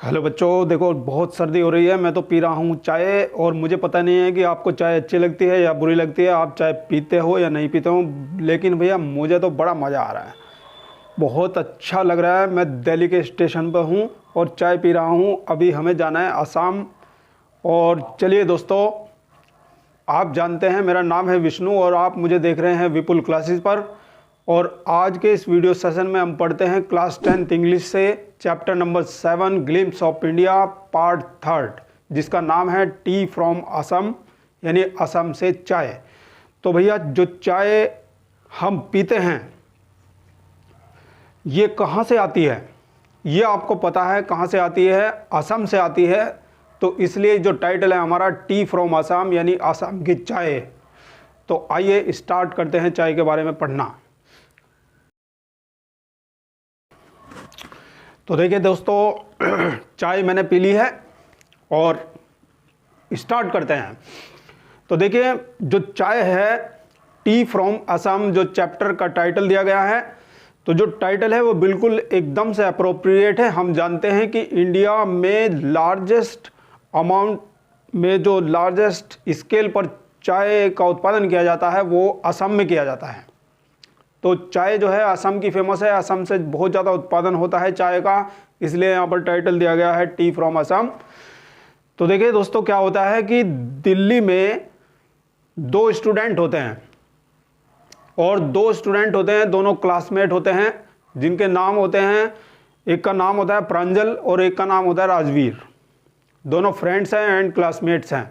Hello बच्चों, देखो बहुत सर्दी हो रही है। मैं तो पी रहा हूँ चाय और मुझे पता नहीं है कि आपको चाय अच्छी लगती है या बुरी लगती है, आप चाय पीते हो या नहीं पीते हो। लेकिन भैया मुझे तो बड़ा मज़ा आ रहा है, बहुत अच्छा लग रहा है। मैं दिल्ली के स्टेशन पर हूँ और चाय पी रहा हूँ। अभी हमें जाना है आसाम। और चलिए दोस्तों, आप जानते हैं मेरा नाम है विष्णु और आप मुझे देख रहे हैं विपुल क्लासेस पर। और आज के इस वीडियो सेशन में हम पढ़ते हैं क्लास 10th इंग्लिश से chapter number 7 glimpse of India part 3, जिसका नाम है टी फ्रॉम असम, यानी असम से चाय। तो भैया जो चाय हम पीते हैं ये कहाँ से आती है, ये आपको पता है कहाँ से आती है? असम से आती है। तो इसलिए जो टाइटल है हमारा टी फ्रॉम असम, यानी असम की चाय। तो आइए स्टार्ट करते हैं चाय के बारे में पढ़ना। तो देखिए दोस्तों, चाय मैंने पी ली है और स्टार्ट करते हैं। तो देखिए जो चाय है, टी फ्रॉम असम, जो चैप्टर का टाइटल दिया गया है, तो जो टाइटल है वो बिल्कुल एकदम से अप्रोप्रिएट है। हम जानते हैं कि इंडिया में लार्जेस्ट अमाउंट में, जो लार्जेस्ट स्केल पर चाय का उत्पादन किया जाता है वो असम में किया जाता है। तो चाय जो है असम की फेमस है, असम से बहुत ज़्यादा उत्पादन होता है चाय का, इसलिए यहाँ पर टाइटल दिया गया है टी फ्रॉम असम। तो देखिए दोस्तों, क्या होता है कि दिल्ली में दो स्टूडेंट होते हैं और दो स्टूडेंट होते हैं, दोनों क्लासमेट होते हैं, जिनके नाम होते हैं, एक का नाम होता है प्रांजल और एक का नाम होता है राजवीर। दोनों फ्रेंड्स हैं एंड क्लासमेट्स हैं।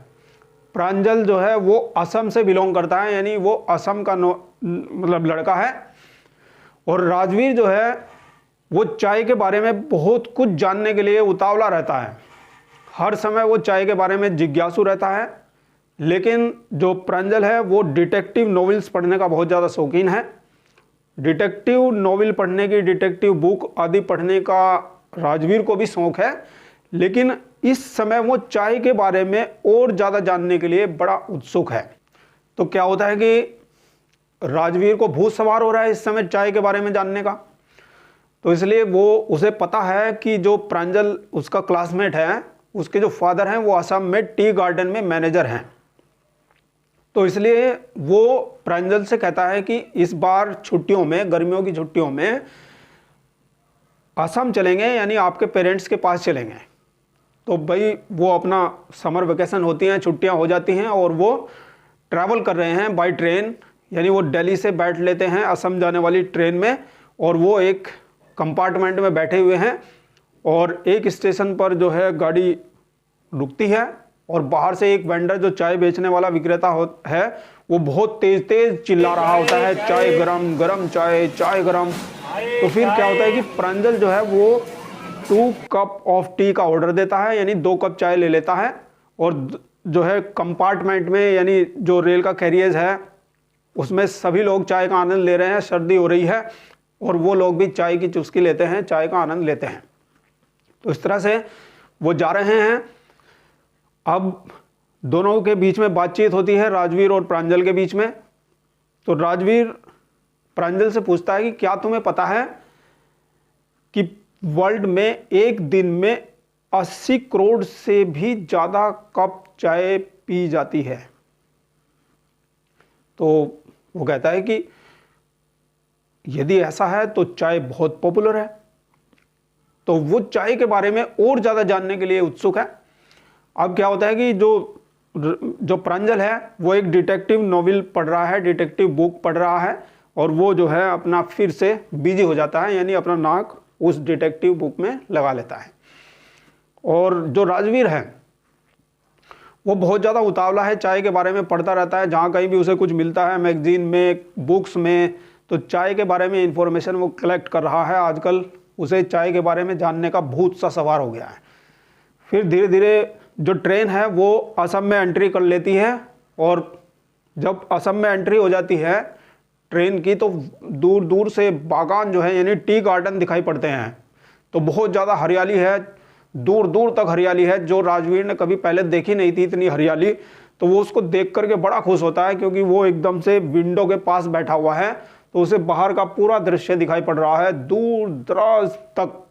प्रांजल जो है वो असम से बिलोंग करता है, यानी वो असम का मतलब लड़का है। और राजवीर जो है वो चाय के बारे में बहुत कुछ जानने के लिए उतावला रहता है, हर समय वो चाय के बारे में जिज्ञासु रहता है। लेकिन जो प्रांजल है वो डिटेक्टिव नॉवेल्स पढ़ने का बहुत ज़्यादा शौकीन है। डिटेक्टिव नॉवेल पढ़ने की, डिटेक्टिव बुक आदि पढ़ने का राजवीर को भी शौक़ है। लेकिन इस समय वो चाय के बारे में और ज़्यादा जानने के लिए बड़ा उत्सुक है। तो क्या होता है कि राजवीर को भूत सवार हो रहा है इस समय चाय के बारे में जानने का। तो इसलिए उसे पता है कि जो प्रांजल उसका क्लासमेट है, उसके जो फादर हैं वो असम में टी गार्डन में मैनेजर हैं। तो इसलिए वो प्रांजल से कहता है कि इस बार छुट्टियों में, गर्मियों की छुट्टियों में असम चलेंगे, यानी आपके पेरेंट्स के पास चलेंगे। तो भाई वो अपना समर वेकेशन होती हैं, छुट्टियां हो जाती हैं और वो ट्रैवल कर रहे हैं बाय ट्रेन, यानी वो दिल्ली से बैठ लेते हैं असम जाने वाली ट्रेन में और वो एक कंपार्टमेंट में बैठे हुए हैं। और एक स्टेशन पर जो है गाड़ी रुकती है और बाहर से एक वेंडर, जो चाय बेचने वाला विक्रेता है, वो बहुत तेज तेज चिल्ला रहा होता है, चाय गरम गरम चाय, चाय गरम। तो फिर क्या होता है कि प्रांजल जो है वो 2 कप ऑफ टी का ऑर्डर देता है, यानी 2 कप चाय ले लेता है। और जो है कंपार्टमेंट में, यानी जो रेल का कैरियज है उसमें सभी लोग चाय का आनंद ले रहे हैं, सर्दी हो रही है और वो लोग भी चाय की चुस्की लेते हैं, चाय का आनंद लेते हैं। तो इस तरह से वो जा रहे हैं। अब दोनों के बीच में बातचीत होती है, राजवीर और प्रांजल के बीच में। तो राजवीर प्रांजल से पूछता है कि क्या तुम्हें पता है कि वर्ल्ड में एक दिन में 80 करोड़ से भी ज़्यादा कप चाय पी जाती है? तो वो कहता है कि यदि ऐसा है तो चाय बहुत पॉपुलर है। तो वो चाय के बारे में और ज़्यादा जानने के लिए उत्सुक है। अब क्या होता है कि जो प्रांजल है वो एक डिटेक्टिव नॉवेल पढ़ रहा है, डिटेक्टिव बुक पढ़ रहा है, और वो जो है अपना फिर से बिजी हो जाता है, यानी अपना नाक उस डिटेक्टिव बुक में लगा लेता है। और जो राजवीर है वो बहुत ज़्यादा उतावला है, चाय के बारे में पढ़ता रहता है, जहाँ कहीं भी उसे कुछ मिलता है, मैगजीन में, बुक्स में, तो चाय के बारे में इंफॉर्मेशन वो कलेक्ट कर रहा है। आजकल उसे चाय के बारे में जानने का भूत सा सवार हो गया है। फिर धीरे धीरे जो ट्रेन है वो असम में एंट्री कर लेती है और जब असम में एंट्री हो जाती है ट्रेन की, तो दूर दूर से बागान जो है, यानी टी गार्डन दिखाई पड़ते हैं। तो बहुत ज़्यादा हरियाली है, दूर दूर तक हरियाली है, जो राजवीर ने कभी पहले देखी नहीं थी इतनी हरियाली। तो वो उसको देख करके बड़ा खुश होता है, क्योंकि वो एकदम से विंडो के पास बैठा हुआ है, तो उसे बाहर का पूरा दृश्य दिखाई पड़ रहा है, दूर दराज तक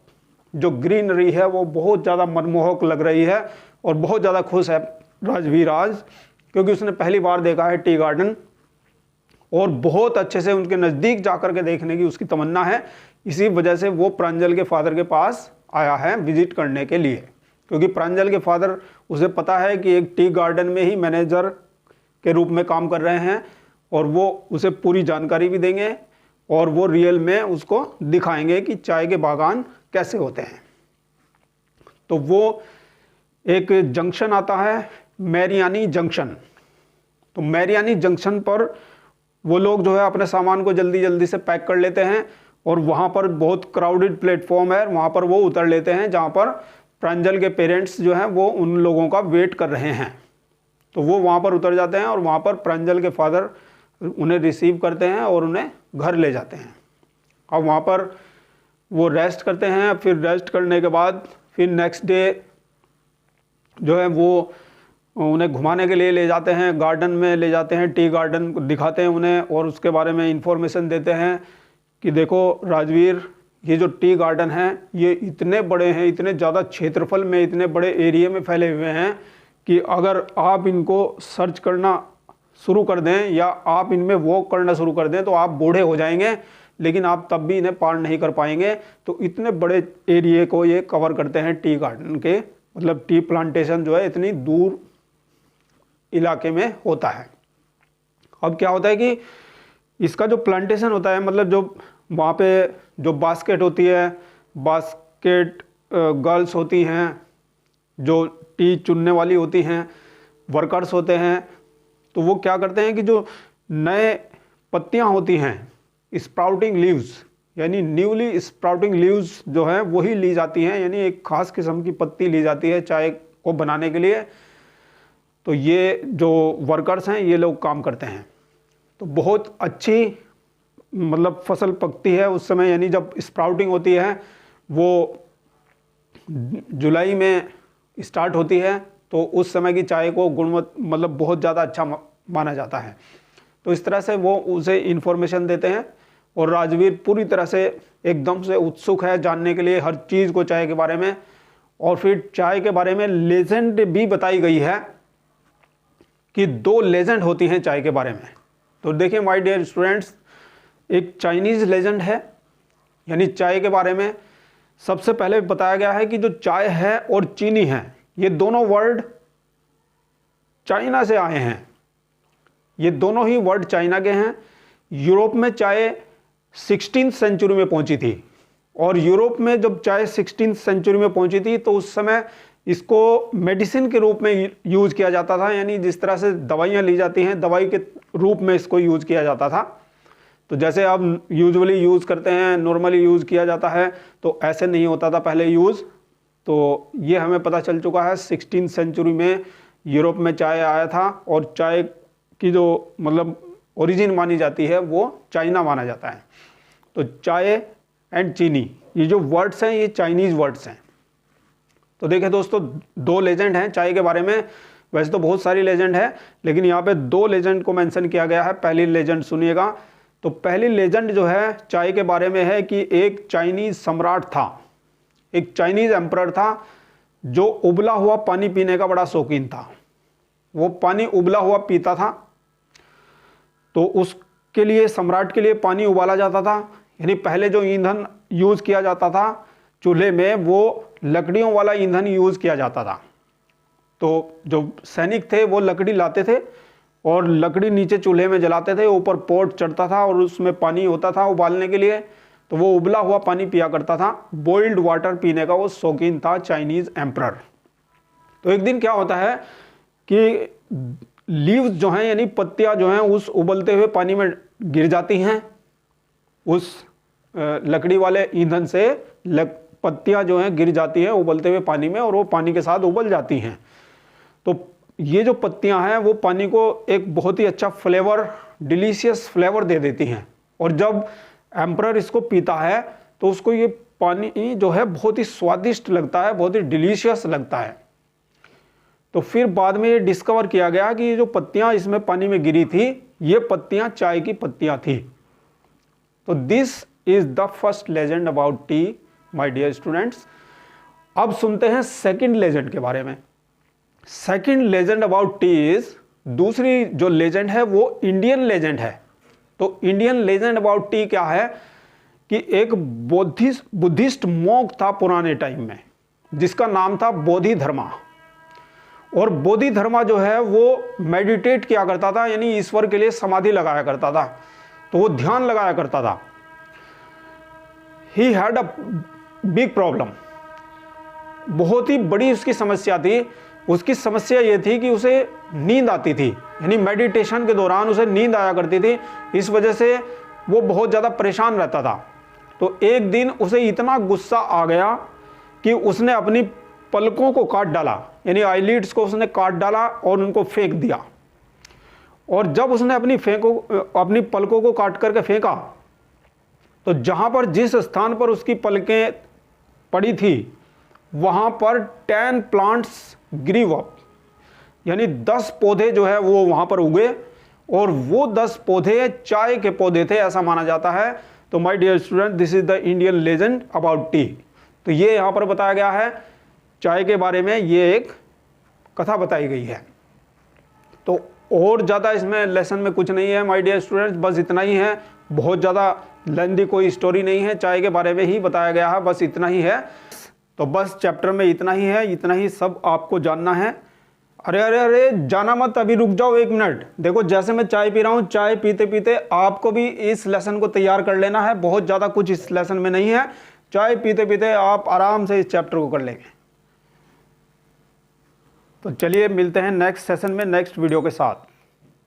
जो ग्रीनरी है वो बहुत ज़्यादा मनमोहक लग रही है और बहुत ज़्यादा खुश है राजवीर आज, क्योंकि उसने पहली बार देखा है टी गार्डन और बहुत अच्छे से उनके नज़दीक जाकर के देखने की उसकी तमन्ना है। इसी वजह से वो प्रांजल के फादर के पास आया है विजिट करने के लिए, क्योंकि प्रांजल के फादर, उसे पता है कि एक टी गार्डन में ही मैनेजर के रूप में काम कर रहे हैं और वो उसे पूरी जानकारी भी देंगे और वो रियल में उसको दिखाएंगे कि चाय के बागान कैसे होते हैं। तो वो एक जंक्शन आता है मैरियानी जंक्शन। तो मैरियानी जंक्शन पर वो लोग जो है अपने सामान को जल्दी जल्दी से पैक कर लेते हैं और वहाँ पर बहुत क्राउडेड प्लेटफॉर्म है, वहाँ पर वो उतर लेते हैं जहाँ पर प्रांजल के पेरेंट्स जो हैं वो उन लोगों का वेट कर रहे हैं। तो वो वहाँ पर उतर जाते हैं और वहाँ पर प्रांजल के फादर उन्हें रिसीव करते हैं और उन्हें घर ले जाते हैं। अब वहाँ पर वो रेस्ट करते हैं, फिर रेस्ट करने के बाद फिर नेक्स्ट डे जो है वो उन्हें घुमाने के लिए ले जाते हैं, गार्डन में ले जाते हैं, टी गार्डन को दिखाते हैं उन्हें और उसके बारे में इंफॉर्मेशन देते हैं कि देखो राजवीर, ये जो टी गार्डन है ये इतने बड़े हैं, इतने ज़्यादा क्षेत्रफल में, इतने बड़े एरिया में फैले हुए हैं कि अगर आप इनको सर्च करना शुरू कर दें या आप इनमें वॉक करना शुरू कर दें तो आप बूढ़े हो जाएंगे, लेकिन आप तब भी इन्हें पार नहीं कर पाएंगे। तो इतने बड़े एरिए को ये कवर करते हैं टी गार्डन के, मतलब टी प्लांटेशन जो है इतनी दूर इलाके में होता है। अब क्या होता है कि इसका जो प्लांटेशन होता है, मतलब जो वहाँ पे जो बास्केट होती है, बास्केट गर्ल्स होती हैं, जो टी चुनने वाली होती हैं, वर्कर्स होते हैं, तो वो क्या करते हैं कि जो नए पत्तियाँ होती हैं, स्प्राउटिंग लीव्स, यानी न्यूली स्प्राउटिंग लीव्स जो है वही ली जाती हैं, यानी एक खास किस्म की पत्ती ली जाती है चाय को बनाने के लिए। तो ये जो वर्कर्स हैं ये लोग काम करते हैं। तो बहुत अच्छी मतलब फसल पकती है उस समय, यानी जब स्प्राउटिंग होती है वो जुलाई में स्टार्ट होती है, तो उस समय की चाय को गुणवत्ता मतलब बहुत ज़्यादा अच्छा माना जाता है। तो इस तरह से वो उसे इन्फॉर्मेशन देते हैं और राजवीर पूरी तरह से एकदम से उत्सुक है जानने के लिए हर चीज़ को चाय के बारे में। और फिर चाय के बारे में लेजेंड भी बताई गई है कि 2 लेजेंड होती हैं चाय के बारे में। तो देखिए माय डियर स्टूडेंट्स, एक चाइनीज़ लेजेंड है, यानी चाय के बारे में सबसे पहले बताया गया है कि जो चाय है और चीनी है ये दोनों वर्ड चाइना से आए हैं, ये दोनों ही वर्ड चाइना के हैं। यूरोप में चाय 16th सेंचुरी में पहुंची थी और यूरोप में जब चाय 16th सेंचुरी में पहुंची थी तो उस समय इसको मेडिसिन के रूप में यूज़ किया जाता था, यानी जिस तरह से दवाइयाँ ली जाती हैं दवाई के रूप में इसको यूज़ किया जाता था। तो जैसे अब यूजुअली यूज़ करते हैं, नॉर्मली यूज़ किया जाता है, तो ऐसे नहीं होता था पहले यूज़। तो ये हमें पता चल चुका है 16th सेंचुरी में यूरोप में चाय आया था और चाय की जो मतलब ओरिजिन मानी जाती है वो चाइना माना जाता है। तो चाय एंड चीनी ये जो वर्ड्स हैं ये चाइनीज़ वर्ड्स हैं। तो देखिए दोस्तों 2 लेजेंड हैं चाय के बारे में, वैसे तो बहुत सारी लेजेंड है लेकिन यहाँ पे 2 लेजेंड को मेंशन किया गया है। पहली लेजेंड सुनिएगा। तो पहली लेजेंड जो है चाय के बारे में है कि एक चाइनीज़ सम्राट था, एक चाइनीज़ एम्परर था जो उबला हुआ पानी पीने का बड़ा शौकीन था। वो पानी उबला हुआ पीता था, तो उसके लिए सम्राट के लिए पानी उबाला जाता था, यानी पहले जो ईंधन यूज़ किया जाता था चूल्हे में वो लकड़ियों वाला ईंधन यूज़ किया जाता था। तो जो सैनिक थे वो लकड़ी लाते थे और लकड़ी नीचे चूल्हे में जलाते थे, ऊपर पोट चढ़ता था और उसमें पानी होता था उबालने के लिए, तो वो उबला हुआ पानी पिया करता था। बॉइल्ड वाटर पीने का वो शौकीन था चाइनीज़ एम्परर। तो एक दिन क्या होता है कि लीव्स जो हैं यानी पत्तियां जो हैं उस उबलते हुए पानी में गिर जाती हैं, उस लकड़ी वाले ईंधन से पत्तियां जो हैं गिर जाती हैं उबलते हुए पानी में और वो पानी के साथ उबल जाती हैं। तो ये जो पत्तियां हैं वो पानी को एक बहुत ही अच्छा फ्लेवर, डिलीशियस फ्लेवर दे देती हैं और जब एम्परर इसको पीता है तो उसको ये पानी जो है बहुत ही स्वादिष्ट लगता है, बहुत ही डिलीशियस लगता है। तो फिर बाद में ये डिस्कवर किया गया कि ये जो पत्तियां इसमें पानी में गिरी थी ये पत्तियां चाय की पत्तियां थी। तो this is the first legend about tea my dear students. अब सुनते हैं सेकंड लेजेंड के बारे में। Second legend about tea is, दूसरी जो लेजेंड है वो इंडियन लेजेंड है। तो इंडियन लेजेंड अबाउट टी क्या है कि एक बुद्धिस्ट मॉन्क था पुराने टाइम में, जिसका नाम था बोधिधर्मा। और बोधिधर्मा जो है वो मेडिटेट किया करता था, यानी ईश्वर के लिए समाधि लगाया करता था, तो वो ध्यान लगाया करता था। He had a big problem, बहुत ही बड़ी उसकी समस्या थी। उसकी समस्या ये थी कि उसे नींद आती थी, यानी मेडिटेशन के दौरान उसे नींद आया करती थी। इस वजह से वो बहुत ज़्यादा परेशान रहता था। तो एक दिन उसे इतना गुस्सा आ गया कि उसने अपनी पलकों को काट डाला, यानी आईलिड्स को उसने काट डाला और उनको फेंक दिया। और जब उसने अपनी पलकों को काट करके फेंका, तो जहाँ पर जिस स्थान पर उसकी पलकें पड़ी थी वहाँ पर 10 प्लांट्स ग्रीव अप, यानी 10 पौधे जो है वो वहाँ पर उगे, और वो 10 पौधे चाय के पौधे थे, ऐसा माना जाता है। तो my dear student, this is the Indian legend about tea. तो ये यहाँ पर बताया गया है चाय के बारे में, ये एक कथा बताई गई है। तो और ज़्यादा इसमें लेसन में कुछ नहीं है माय डियर स्टूडेंट्स, बस इतना ही है। बहुत ज़्यादा लेंथी कोई स्टोरी नहीं है, चाय के बारे में ही बताया गया है, बस इतना ही है। तो बस चैप्टर में इतना ही है, इतना ही सब आपको जानना है। अरे अरे अरे जाना मत, अभी रुक जाओ 1 मिनट। देखो जैसे मैं चाय पी रहा हूँ, चाय पीते पीते आपको भी इस लेसन को तैयार कर लेना है। बहुत ज़्यादा कुछ इस लेसन में नहीं है, चाय पीते पीते आप आराम से इस चैप्टर को कर लेंगे। तो चलिए मिलते हैं नेक्स्ट सेशन में नेक्स्ट वीडियो के साथ।